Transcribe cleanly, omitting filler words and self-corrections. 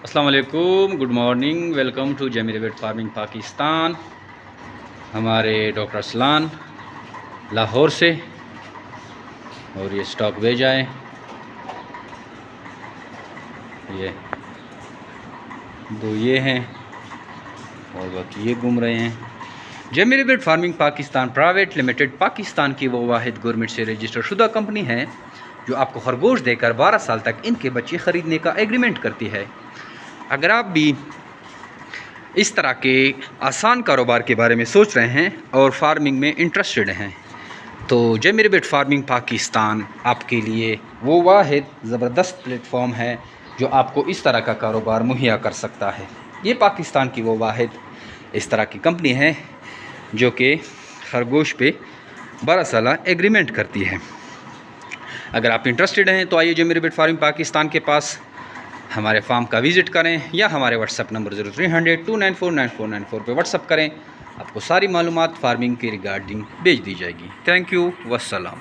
السلام علیکم، good morning, welcome to Jamie Rabbit Farming Pakistan. ہمارے ڈاکٹر اسلان لاہور سے، اور یہ سٹاک بھیجا ہے، یہ دو یہ ہیں اور باقی یہ گھوم رہے ہیں۔ Jamie Rabbit Farming Pakistan Private Limited Pakistan کی وہ واحد گورنمنٹ سے رجسٹر شدہ کمپنی ہے جو آپ کو خرگوش دے کر 12 سال تک ان کے بچے خریدنے کا ایگریمنٹ کرتی ہے۔ اگر آپ بھی اس طرح کے آسان کاروبار کے بارے میں سوچ رہے ہیں اور فارمنگ میں انٹرسٹڈ ہیں تو جیمی ریبٹ فارمنگ پاکستان آپ کے لیے وہ واحد زبردست پلیٹ فارم ہے جو آپ کو اس طرح کا کاروبار مہیا کر سکتا ہے۔ یہ پاکستان کی وہ واحد اس طرح کی کمپنی ہے جو کہ خرگوش پہ 12 سالہ ایگریمنٹ کرتی ہے۔ اگر آپ انٹرسٹڈ ہیں تو آئیے جیمی ریبٹ فارمنگ پاکستان کے پاس ہمارے فارم کا وزٹ کریں یا ہمارے واٹس ایپ نمبر 0300-294-9494 پہ واٹس ایپ کریں۔ آپ کو ساری معلومات فارمنگ کے ریگارڈنگ بھیج دی جائے گی۔ تھینک یو، والسلام۔